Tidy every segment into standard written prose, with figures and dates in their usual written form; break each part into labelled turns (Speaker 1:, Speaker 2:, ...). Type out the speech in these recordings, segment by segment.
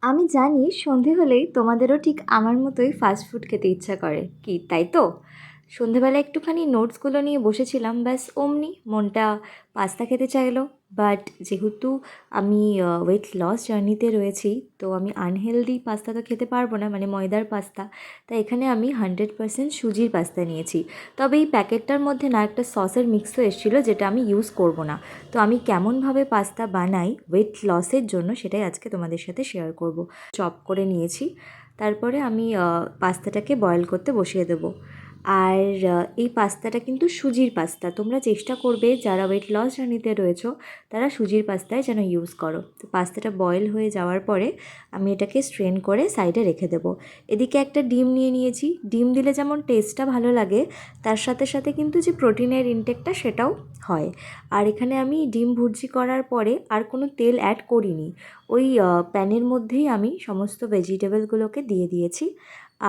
Speaker 1: আমি জানি সন্ধে হলেই তোমাদেরও ঠিক আমার মতোই ফাস্ট ফুড খেতে ইচ্ছা করে, কি তাই তো? সন্ধেবেলা একটুখানি নোটসগুলো নিয়ে বসেছিলাম, ব্যাস অমনি মনটা পাস্তা খেতে চাইলো। বাট যেহেতু আমি ওয়েট লস জার্নিতে রয়েছি, তো আমি আনহেলদি পাস্তা তো খেতে পারবো না, মানে ময়দার পাস্তা। তাই এখানে আমি 100% সুজির পাস্তা নিয়েছি। তবে এই প্যাকেটটার মধ্যে না একটা সসের মিক্সও এসেছিলো, যেটা আমি ইউজ করব না। তো আমি কেমনভাবে পাস্তা বানাই ওয়েট লসের জন্য, সেটাই আজকে তোমাদের সাথে শেয়ার করব। চপ করে নিয়েছি, তারপরে আমি পাস্তাটাকে বয়েল করতে বসিয়ে দেবো। আর এই পাস্তাটা কিন্তু সুজির পাস্তা। তোমরা চেষ্টা করবে যারা ওয়েট লস জার্নিতে রয়েছো তারা সুজির পাস্তায় যেন ইউজ করো। তো পাস্তাটা বয়েল হয়ে যাওয়ার পরে আমি এটাকে স্ট্রেন করে সাইডে রেখে দেবো। এদিকে একটা ডিম নিয়ে নিয়েছি। ডিম দিলে যেমন টেস্টটা ভালো লাগে, তার সাথে সাথে কিন্তু যে প্রোটিনের ইনটেকটা সেটাও হয়। আর এখানে আমি ডিম ভুর্জি করার পরে আর কোনো তেল অ্যাড করিনি। ওই প্যানের মধ্যেই আমি সমস্ত ভেজিটেবলগুলোকে দিয়ে দিয়েছি।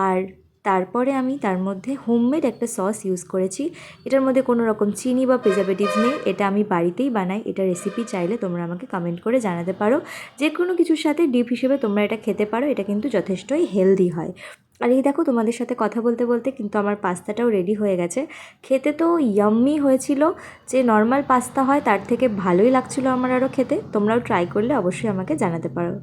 Speaker 1: আর তারপরে আমি তার মধ্যে হোমমেড একটা সস ইউজ করেছি। এটার মধ্যে কোনো রকম চিনি বা প্রিজারভেটিভস নেই, এটা আমি বাড়িতেই বানাই। এটা রেসিপি চাইলে তোমরা আমাকে কমেন্ট করে জানাতে পারো। যে কোনো কিছুর সাথে ডিপ হিসেবে তোমরা এটা খেতে পারো, এটা কিন্তু যথেষ্টই হেলদি হয়। আর এই দেখো, তোমাদের সাথে কথা বলতে বলতে কিন্তু আমার পাস্তাটাও রেডি হয়ে গেছে। খেতে তো ইয়াম্মি হয়েছিল, যে নর্মাল পাস্তা হয় তার থেকে ভালোই লাগছিলো আমার আরও খেতে। তোমরাও ট্রাই করলে অবশ্যই আমাকে জানাতে পারো।